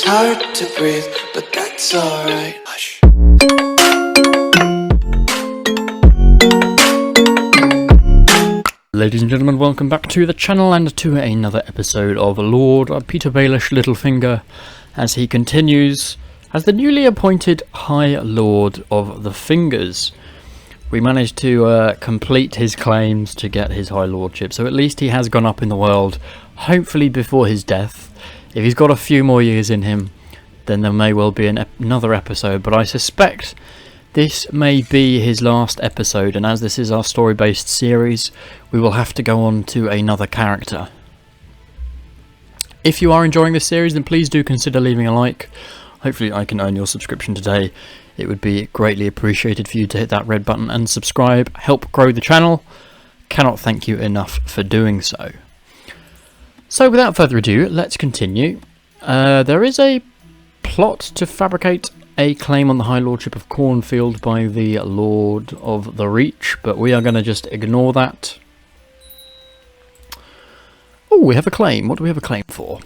It's hard to breathe, but that's alright. Hush. Ladies and gentlemen, welcome back to the channel and to another episode of Lord Petyr Baelish Littlefinger as he continues as the newly appointed High Lord of the Fingers. We managed to complete his claims to get his High Lordship, so at least he has gone up in the world, hopefully before his death. If he's got a few more years in him, then there may well be another episode, but I suspect this may be his last episode, and as this is our story-based series, we will have to go on to another character. If you are enjoying this series, then please do consider leaving a like. Hopefully I can earn your subscription today. It would be greatly appreciated for you to hit that red button and subscribe. Help grow the channel. Cannot thank you enough for doing so. So without further ado, let's continue. There is a plot to fabricate a claim on the High Lordship of Cornfield by the Lord of the Reach, but we are going to just ignore that. Oh, we have a claim. What do we have a claim for?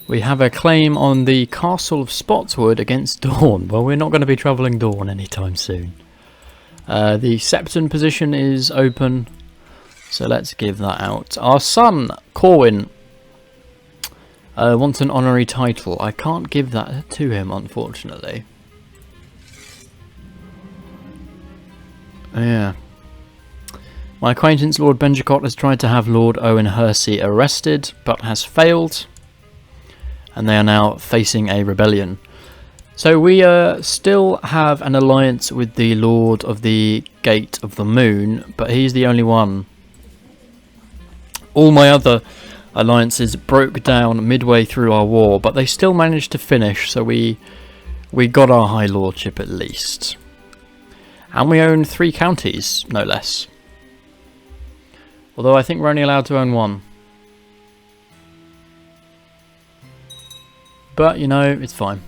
We have a claim on the Castle of Spotswood against Dawn. Well, we're not going to be travelling Dawn anytime soon. The Septon position is open, so let's give that out. Our son, Corwin, wants an honorary title. I can't give that to him, unfortunately. Yeah. My acquaintance Lord Benjicott has tried to have Lord Owen Hersey arrested, but has failed, and they are now facing a rebellion. So we still have an alliance with the Lord of the Gate of the Moon, but he's the only one. All my other alliances broke down midway through our war, but they still managed to finish, so we got our High Lordship at least. And we own 3 counties, no less. Although I think we're only allowed to own 1. But, you know, it's fine.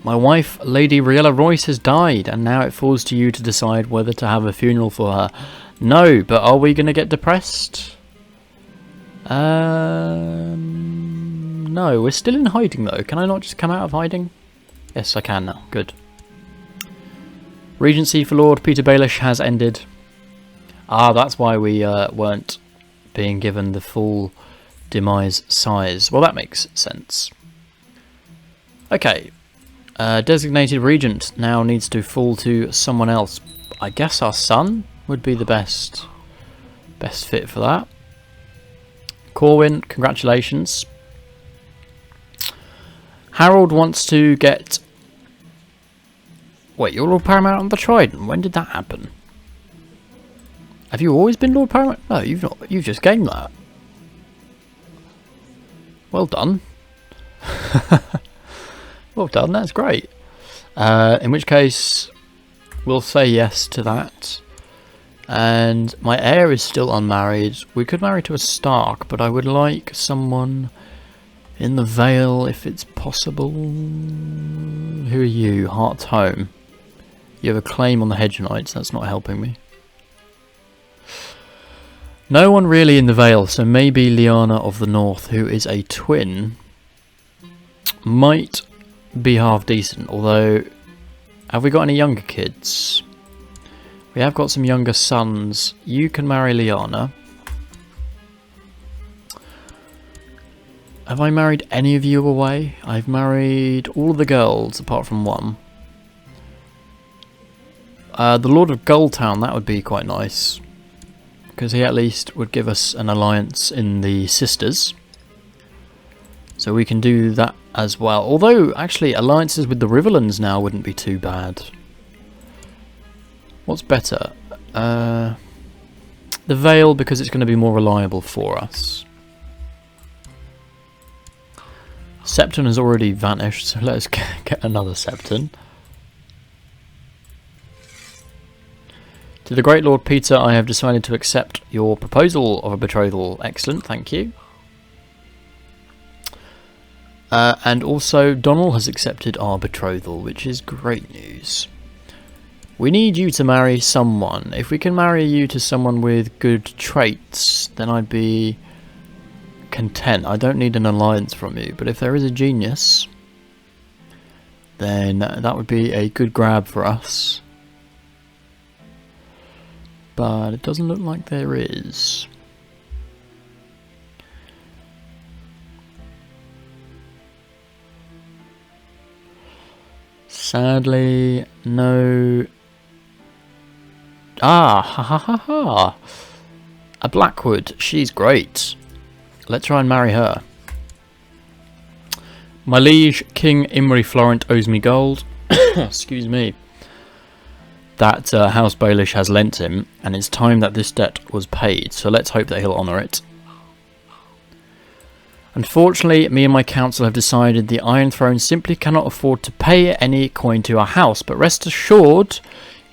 My wife, Lady Riella Royce, has died, and now it falls to you to decide whether to have a funeral for her. No, but are we going to get depressed? No, we're still in hiding though. Can I not just come out of hiding? Yes, I can now. Good. Regency for Lord Petyr Baelish has ended. Ah, that's why we weren't being given the full demise size. Well, that makes sense. Okay. Designated regent now needs to fall to someone else. I guess our son would be the best fit for that. Corwin, congratulations. Harold wants to get... Wait, you're Lord Paramount on the Trident. When did that happen? Have you always been Lord Paramount? No, you've not. You've just gained that. Well done. Well done, that's great. In which case, we'll say yes to that. And my heir is still unmarried. We could marry to a Stark, but I would like someone in the Vale if it's possible. Who are you? Heart's Home. You have a claim on the Hedge Knights. That's not helping me. No one really in the Vale, so maybe Lyanna of the North, who is a twin, might be half decent. Although, have we got any younger kids? We have got some younger sons. You can marry Lyanna. Have I married any of you away? I've married all of the girls apart from one. The Lord of Goldtown, that would be quite nice. Because he at least would give us an alliance in the Sisters. So we can do that as well. Although, actually, alliances with the Riverlands now wouldn't be too bad. What's better? The Vale, because it's going to be more reliable for us. Septon has already vanished, so let's get another Septon. To the Great Lord Petyr, I have decided to accept your proposal of a betrothal. Excellent, thank you. And also, Donald has accepted our betrothal, which is great news. We need you to marry someone. If we can marry you to someone with good traits, then I'd be content. I don't need an alliance from you, but if there is a genius, then that would be a good grab for us. But it doesn't look like there is. Sadly, no. Ah, ha ha ha ha. A Blackwood, she's great. Let's try and marry her. My liege, King Imri Florent owes me gold. Excuse me. That House Baelish has lent him, and it's time that this debt was paid, so let's hope that he'll honour it. Unfortunately, me and my council have decided the Iron Throne simply cannot afford to pay any coin to our house, but rest assured,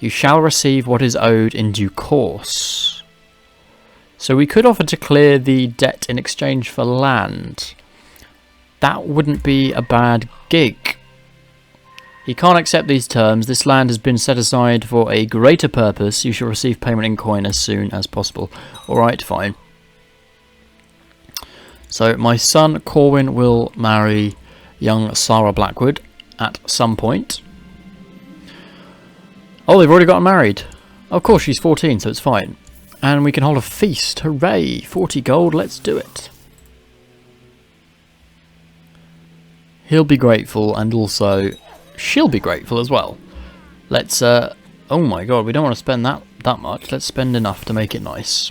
you shall receive what is owed in due course. So we could offer to clear the debt in exchange for land. That wouldn't be a bad gig. He can't accept these terms. This land has been set aside for a greater purpose. You shall receive payment in coin as soon as possible. Alright, fine. So my son Corwin will marry young Sarah Blackwood at some point. Oh, they've already gotten married. Of course, she's 14, so it's fine. And we can hold a feast. Hooray! 40 gold, let's do it. He'll be grateful, and also she'll be grateful as well. Let's, oh my god, we don't want to spend that much. Let's spend enough to make it nice.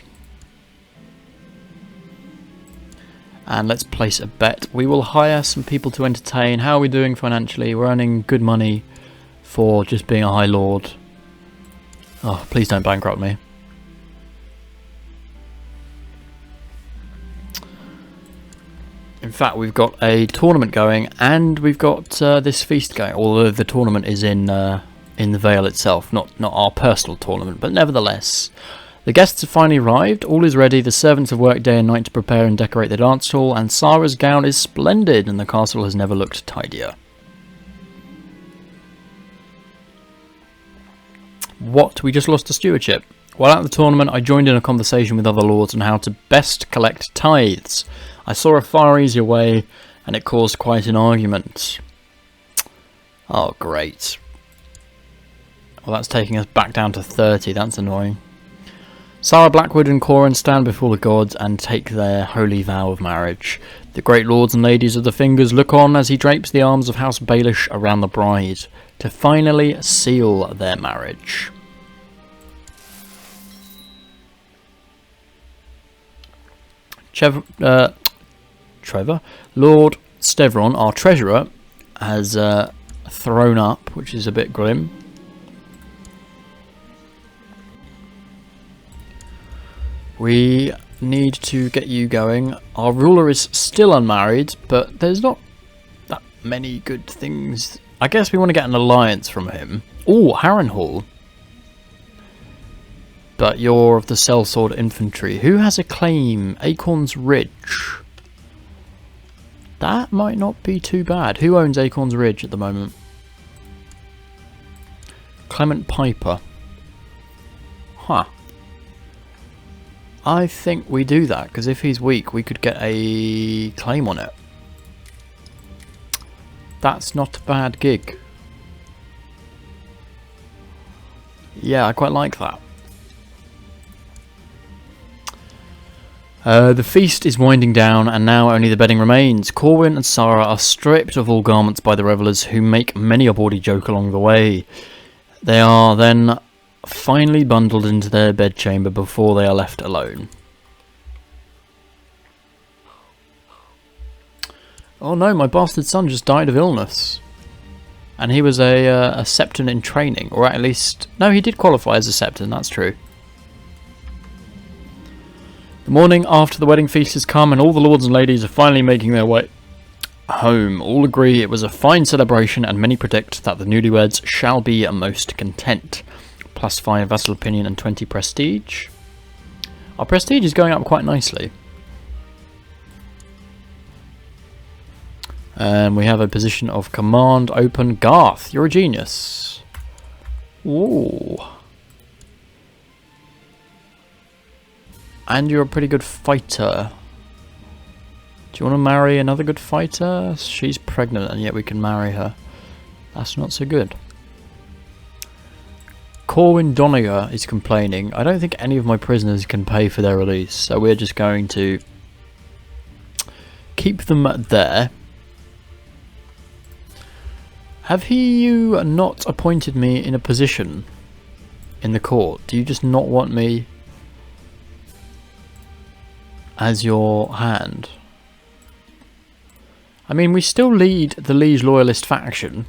And let's place a bet. We will hire some people to entertain. How are we doing financially? We're earning good money for just being a High Lord. Oh, please don't bankrupt me. In fact, we've got a tournament going, and we've got this feast going. Although the tournament is in the Vale itself, not our personal tournament, but nevertheless. The guests have finally arrived, all is ready, the servants have worked day and night to prepare and decorate the dance hall, and Sarah's gown is splendid, and the castle has never looked tidier. What? We just lost the stewardship. While at the tournament, I joined in a conversation with other lords on how to best collect tithes. I saw a far easier way, and it caused quite an argument. Oh, great. Well, that's taking us back down to 30, that's annoying. Sarah Blackwood and Corwin stand before the gods and take their holy vow of marriage. The great lords and ladies of the Fingers look on as he drapes the arms of House Baelish around the bride to finally seal their marriage. Trevor, Lord Stevron, our treasurer, has thrown up, which is a bit grim. We need to get you going. Our ruler is still unmarried, but there's not that many good things. I guess we want to get an alliance from him. Oh, Harrenhal. But you're of the Sellsword Infantry. Who has a claim? Acorns Ridge. That might not be too bad. Who owns Acorns Ridge at the moment? Clement Piper. Huh. I think we do that, because if he's weak, we could get a claim on it. That's not a bad gig. Yeah, I quite like that. The feast is winding down, and now only the bedding remains. Corwin and Sarah are stripped of all garments by the revellers, who make many a bawdy joke along the way. They are then finally bundled into their bedchamber before they are left alone. Oh no, my bastard son just died of illness. And he was a Septon in training, or at least... No, he did qualify as a Septon, that's true. The morning after the wedding feast has come, and all the lords and ladies are finally making their way home. All agree it was a fine celebration, and many predict that the newlyweds shall be most content. +5 vassal opinion and 20 prestige. Our prestige is going up quite nicely. And we have a position of command open. Garth, you're a genius. Ooh. And you're a pretty good fighter. Do you want to marry another good fighter? She's pregnant and yet we can marry her. That's not so good. Corwin Doniger is complaining. I don't think any of my prisoners can pay for their release, so we're just going to keep them there. Have you not appointed me in a position in the court? Do you just not want me as your hand? I mean, we still lead the Liege Loyalist faction.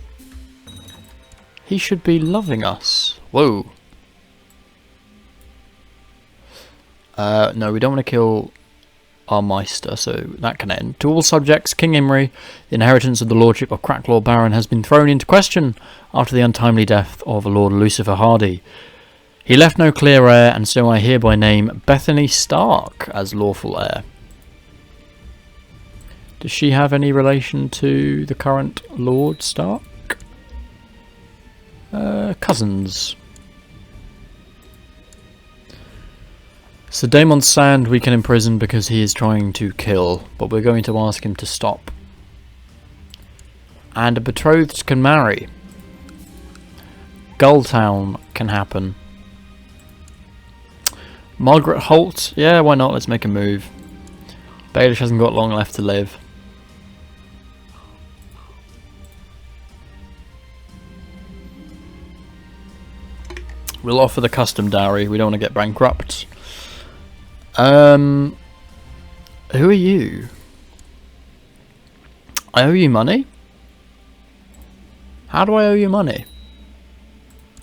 He should be loving us. Whoa. No, we don't want to kill our Meister, so that can end. To all subjects, King Imry, the inheritance of the Lordship of Cracklaw Baron has been thrown into question after the untimely death of Lord Lucifer Hardy. He left no clear heir, and so I hereby name Bethany Stark as lawful heir. Does she have any relation to the current Lord Stark? Cousins. Sir Daemon Sand we can imprison because he is trying to kill, but we're going to ask him to stop. And a betrothed can marry. Gulltown can happen. Margaret Holt, yeah, why not? Let's make a move. Baelish hasn't got long left to live. We'll offer the custom dowry. We don't want to get bankrupt. Who are you? I owe you money? How do I owe you money?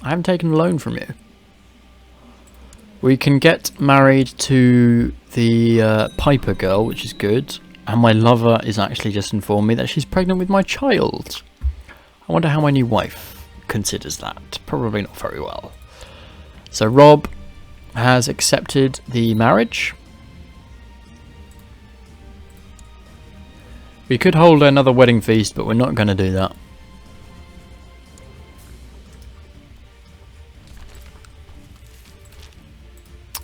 I haven't taken a loan from you. We can get married to the Piper girl, which is good. And my lover is actually just informed me that she's pregnant with my child. I wonder how my new wife considers that. Probably not very well. So Rob has accepted the marriage. We could hold another wedding feast, but we're not going to do that.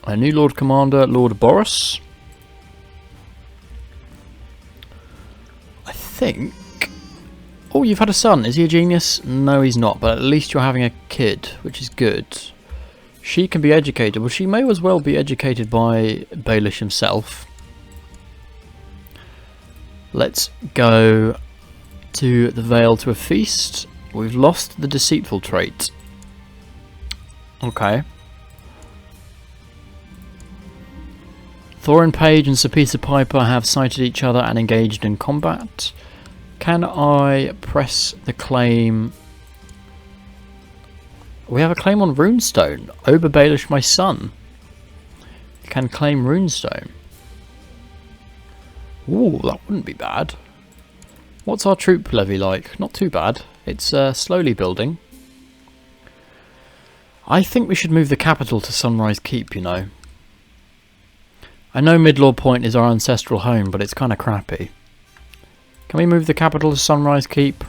A new Lord Commander, Lord Boris. I think... Oh, you've had a son. Is he a genius? No, he's not, but at least you're having a kid, which is good. She can be educated. Well, she may as well be educated by Baelish himself. Let's go to the Vale to a feast. We've lost the deceitful trait. Okay. Thorin Page and Sir Peter Piper have sighted each other and engaged in combat. Can I press the claim? We have a claim on Runestone. Ober Baelish, my son, can claim Runestone. Ooh, that wouldn't be bad. What's our troop levy like? Not too bad. It's slowly building. I think we should move the capital to Sunrise Keep, you know. I know Midlaw Point is our ancestral home, but it's kind of crappy. Can we move the capital to Sunrise Keep?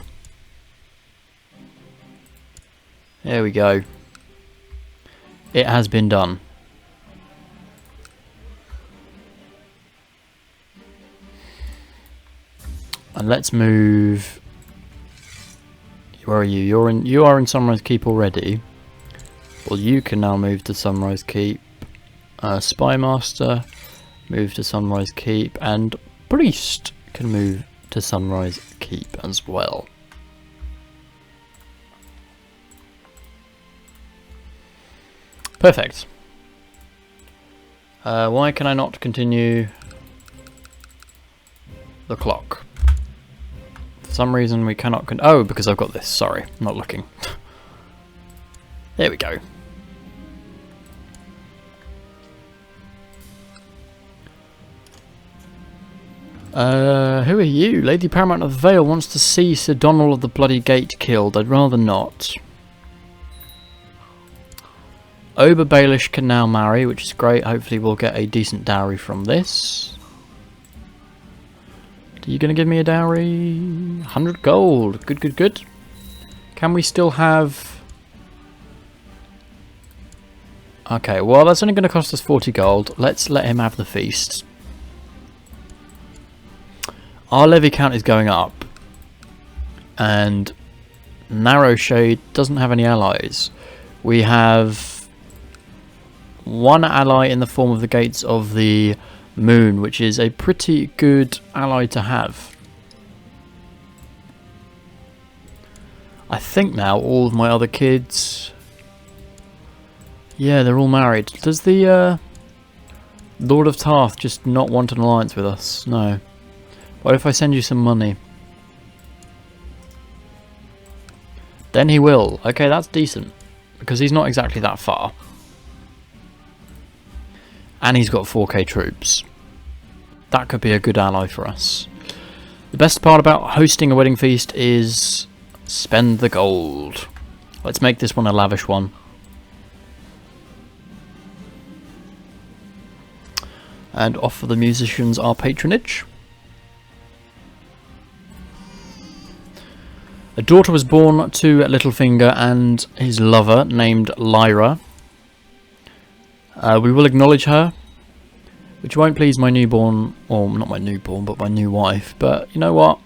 There we go. It has been done. And let's move. Where are you? You are in Sunrise Keep already. Well, you can now move to Sunrise Keep. Spymaster, move to Sunrise Keep, and Priest can move to Sunrise Keep as well. Perfect. Why can I not continue the clock? For some reason we cannot oh, because I've got this. Sorry, I'm not looking. There we go. Who are you? Lady Paramount of the Vale wants to see Sir Donald of the Bloody Gate killed. I'd rather not. Ober Baelish can now marry, which is great. Hopefully we'll get a decent dowry from this. Are you going to give me a dowry? 100 gold. Good, good, good. Can we still have... Okay, well that's only going to cost us 40 gold. Let's let him have the feast. Our levy count is going up. And Narrow Shade doesn't have any allies. We have one ally in the form of the Gates of the Moon, which is a pretty good ally to have. I think now all of my other kids... Yeah, they're all married. Does the Lord of Tarth just not want an alliance with us? No. What if I send you some money? Then he will. Okay, that's decent. Because he's not exactly that far. And he's got 4k troops. That could be a good ally for us. The best part about hosting a wedding feast is spend the gold. Let's make this one a lavish one. And offer the musicians our patronage. A daughter was born to Littlefinger and his lover named Lyra. We will acknowledge her, which won't please my newborn, or not my newborn, but my new wife. But you know what?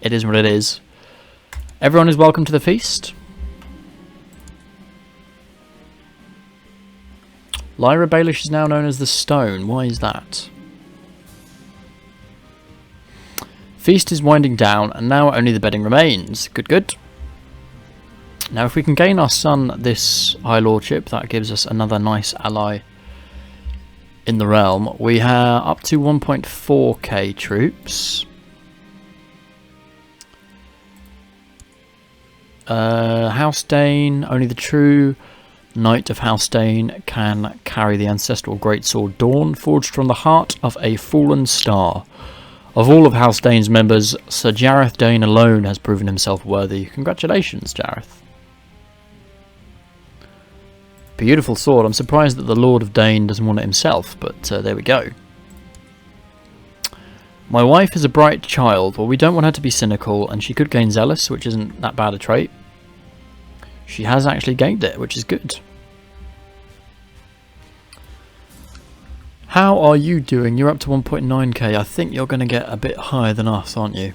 It is what it is. Everyone is welcome to the feast. Lyra Baelish is now known as the Stone. Why is that? Feast is winding down, and now only the bedding remains. Good, good. Now, if we can gain our son this High Lordship, that gives us another nice ally in the realm. We have up to 1.4k troops. House Dane, only the true Knight of House Dane can carry the ancestral greatsword Dawn, forged from the heart of a fallen star. Of all of House Dane's members, Sir Jareth Dane alone has proven himself worthy. Congratulations, Jareth. Beautiful sword. I'm surprised that the Lord of Dane doesn't want it himself, but there we go. My wife is a bright child. Well, we don't want her to be cynical, and she could gain zealous, which isn't that bad a trait. She has actually gained it, which is good. How are you doing? You're up to 1.9k. I think you're going to get a bit higher than us, aren't you?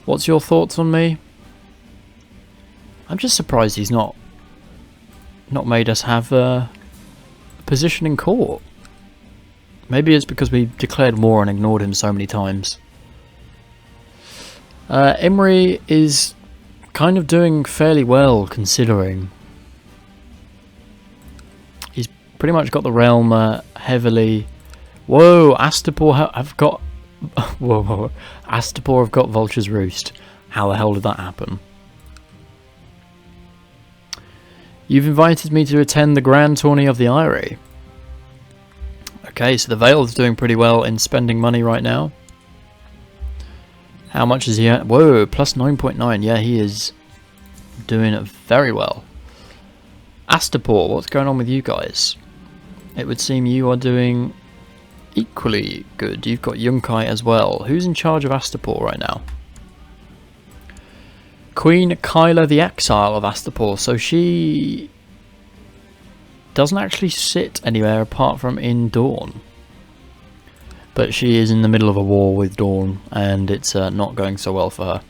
What's your thoughts on me? I'm just surprised he's not made us have a position in court. Maybe it's because we declared war and ignored him so many times. Imri is kind of doing fairly well, considering. He's pretty much got the realm heavily... Whoa, Astapor have got... Whoa, Astapor have got Vulture's Roost. How the hell did that happen? You've invited me to attend the Grand Tourney of the Eyrie. Okay, so the Vale is doing pretty well in spending money right now. How much is he at? Whoa, plus 9.9. Yeah, he is doing very well. Astapor, what's going on with you guys? It would seem you are doing equally good. You've got Yunkai as well. Who's in charge of Astapor right now? Queen Kyla the Exile of Astapor. So she doesn't actually sit anywhere apart from in Dawn. But she is in the middle of a war with Dawn, and it's not going so well for her.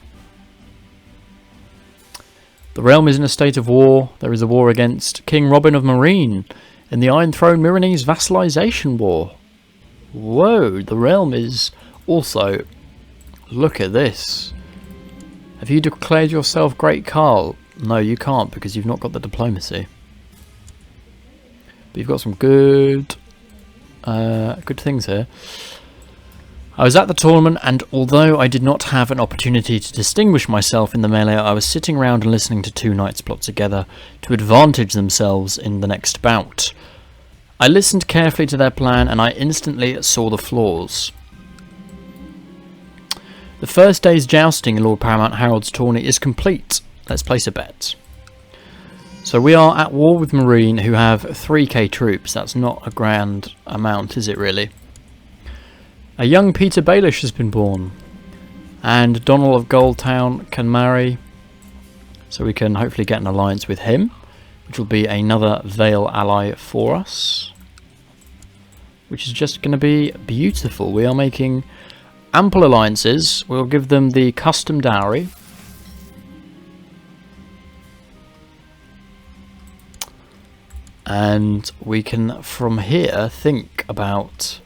The realm is in a state of war. There is a war against King Robin of Marine in the Iron Throne Myronese vassalization war. Whoa, the realm is also... Look at this. Have you declared yourself Great Carl? No, you can't, because you've not got the diplomacy. But you've got some good things here. I was at the tournament, and although I did not have an opportunity to distinguish myself in the melee, I was sitting around and listening to two knights plot together to advantage themselves in the next bout. I listened carefully to their plan, and I instantly saw the flaws. The first day's jousting in Lord Paramount Harold's tourney is complete. Let's place a bet. So we are at war with Marine, who have 3k troops. That's not a grand amount, is it really? A young Petyr Baelish has been born. And Donald of Goldtown can marry. So we can hopefully get an alliance with him, which will be another Vale ally for us. Which is just going to be beautiful. We are making ample alliances. We'll give them the custom dowry. And we can, from here, think about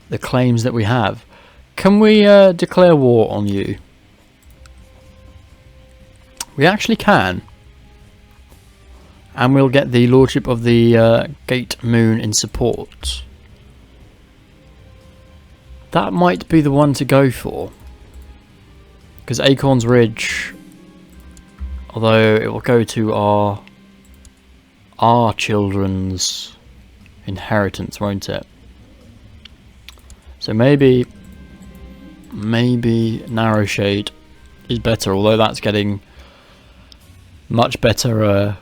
the claims that we have. Can we declare war on you? We actually can. And we'll get the Lordship of the Gate Moon in support. That might be the one to go for. Because Acorns Ridge, although it will go to our children's inheritance, won't it? So maybe Narrow Shade is better, although that's getting much better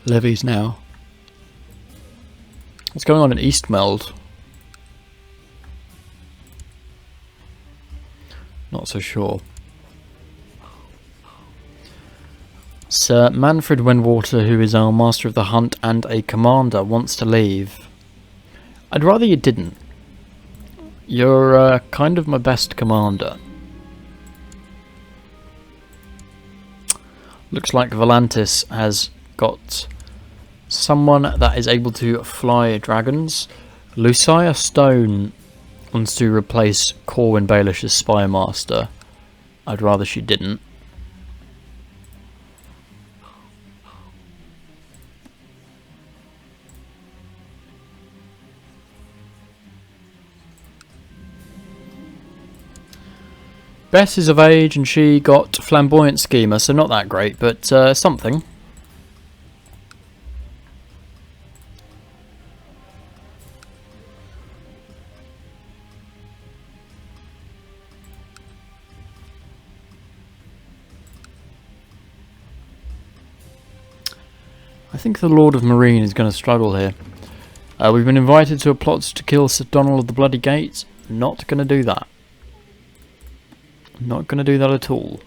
levies now. What's going on in Eastmeld? Not so sure. Sir Manfred Wendwater, who is our Master of the Hunt and a Commander, wants to leave. I'd rather you didn't. You're kind of my best commander. Looks like Volantis has got someone that is able to fly dragons. Lucia Stone wants to replace Corwin Baelish as Spy Master. I'd rather she didn't. Bess is of age and she got Flamboyant Schemer, so not that great, but something. I think the Lord of Marine is going to struggle here. We've been invited to a plot to kill Sir Donald of the Bloody Gates. Not going to do that. Not going to do that at all.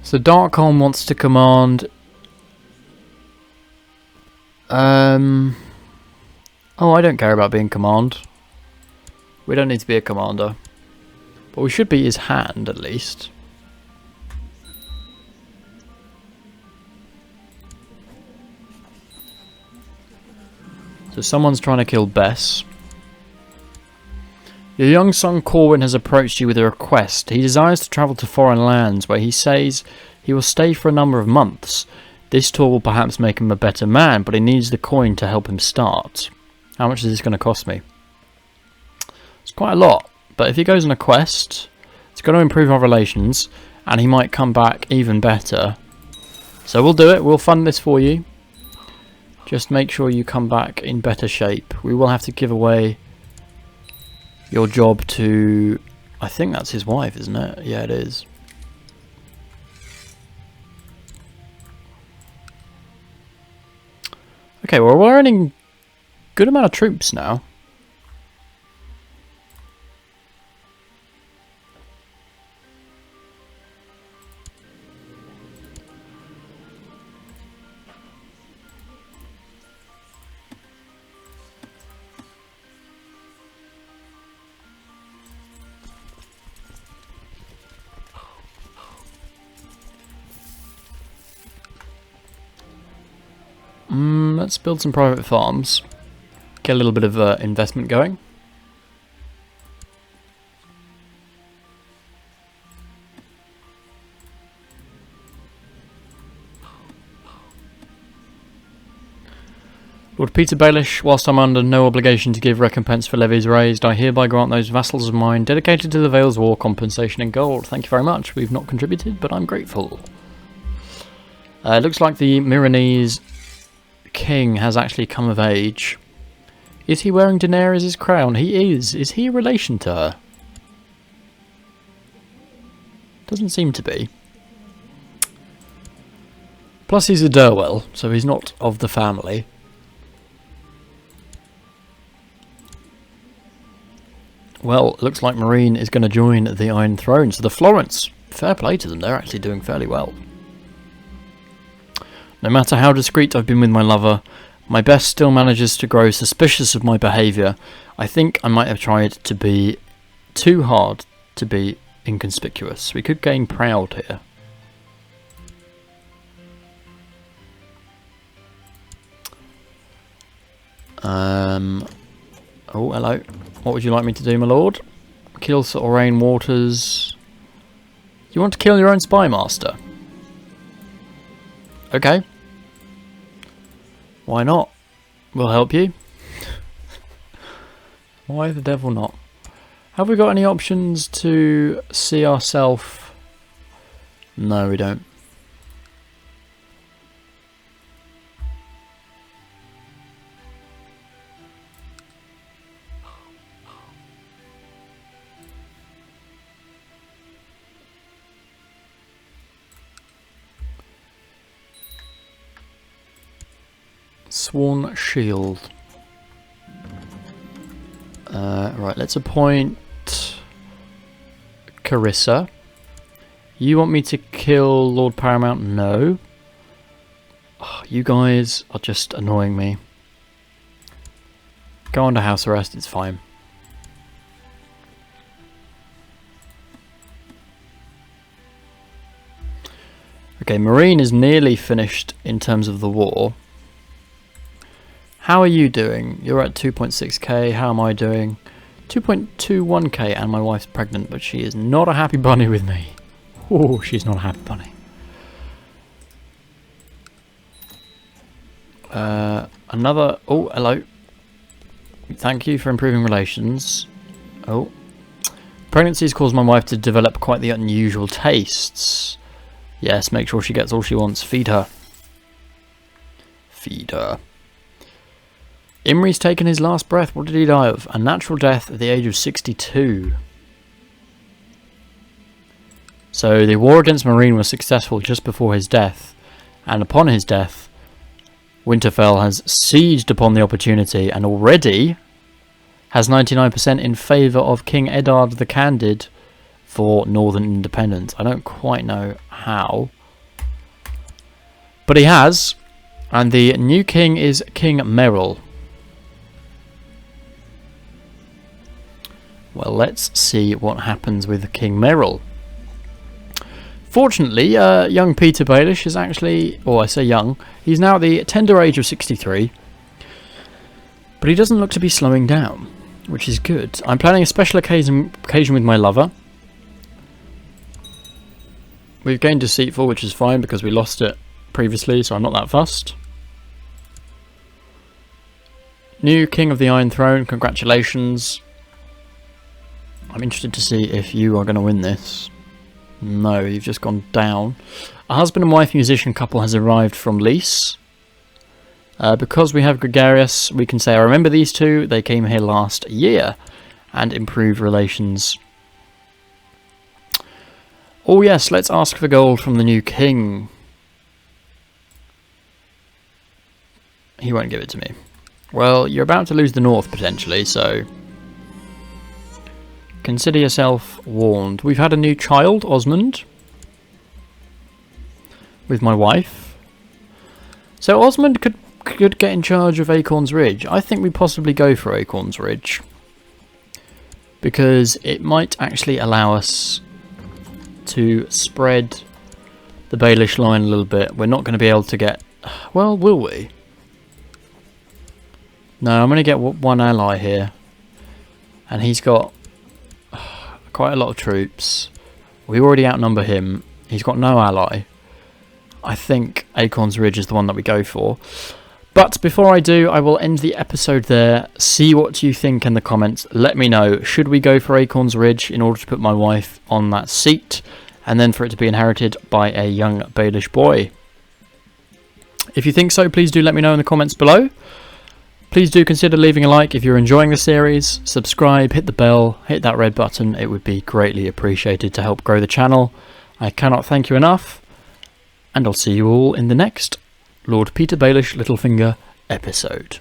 So Darkholm wants to command... Oh, I don't care about being command. We don't need to be a commander. But we should be his hand, at least. So someone's trying to kill Bess. Your young son Corwin has approached you with a request. He desires to travel to foreign lands where he says he will stay for a number of months. This tour will perhaps make him a better man, but he needs the coin to help him start. How much is this going to cost me? It's quite a lot, but if he goes on a quest, it's going to improve our relations, and he might come back even better. So we'll do it. We'll fund this for you. Just make sure you come back in better shape. We will have to give away your job to... I think that's his wife, isn't it? Yeah, it is. Okay, well, we're earning a good amount of troops now. Let's build some private farms. Get a little bit of investment going. Lord Petyr Baelish, whilst I'm under no obligation to give recompense for levies raised, I hereby grant those vassals of mine dedicated to the Vale's war compensation in gold. Thank you very much. We've not contributed, but I'm grateful. It looks like the Miranese king has actually come of age. Is he wearing Daenerys' crown? He is. Is he a relation to her? Doesn't seem to be. Plus he's a Durwell, so he's not of the family. Well, it looks like Marine is going to join the Iron Throne. So the Florence, fair play to them, they're actually doing fairly well. No matter how discreet I've been with my lover, My best still manages to grow suspicious of my behaviour. I think I might have tried to be too hard to be inconspicuous. We could gain proud here. Oh, hello. What would you like me to do, my lord? Kill Orain Waters. You want to kill your own spy master? Okay. Why not? We'll help you. Why the devil not? Have we got any options to see ourselves? No, we don't. Sworn Shield. Right, let's appoint Carissa. You want me to kill Lord Paramount? No. Oh, you guys are just annoying me. Go under house arrest, it's fine. Okay, Marine is nearly finished in terms of the war. How are you doing? You're at 2.6k. How am I doing? 2.21k, and my wife's pregnant, but she is not a happy bunny with me. Oh, she's not a happy bunny. Another... Oh, hello. Thank you for improving relations. Oh. Pregnancies cause my wife to develop quite the unusual tastes. Yes, make sure she gets all she wants. Feed her. Feed her. Imri's taken his last breath. What did he die of? A natural death at the age of 62. So the war against Marine was successful just before his death, and upon his death, Winterfell has seized upon the opportunity and already has 99% in favour of King Eddard the Candid for Northern independence. I don't quite know how, but he has, and the new king is King Merrill. Well, let's see what happens with King Merrill. Fortunately, young Petyr Baelish is actually, or I say young, he's now at the tender age of 63. But he doesn't look to be slowing down, which is good. I'm planning a special occasion with my lover. We've gained deceitful, which is fine because we lost it previously, so I'm not that fussed. New King of the Iron Throne, congratulations. I'm interested to see if you are going to win this. No, you've just gone down. A husband and wife musician couple has arrived from Lys. Because we have Gregarious, we can say, I remember these two. They came here last year and improved relations. Oh yes, let's ask for gold from the new king. He won't give it to me. Well, you're about to lose the north potentially, so... Consider yourself warned. We've had a new child, Osmond, with my wife. So Osmond could get in charge of Acorns Ridge. I think we possibly go for Acorns Ridge, because it might actually allow us to spread the Baelish line a little bit. We're not going to be able to get... Well, will we? No, I'm going to get one ally here, and he's got quite a lot of troops. We already outnumber him. He's got no ally. I think Acorns Ridge is the one that we go for. But before I do, I will end the episode there. See what you think in the comments. Let me know. Should we go for Acorns Ridge in order to put my wife on that seat, and then for it to be inherited by a young Baelish boy? If you think so, please do let me know in the comments below. Please do consider leaving a like if you're enjoying the series, subscribe, hit the bell, hit that red button. It would be greatly appreciated to help grow the channel. I cannot thank you enough, and I'll see you all in the next Lord Petyr Baelish Littlefinger episode.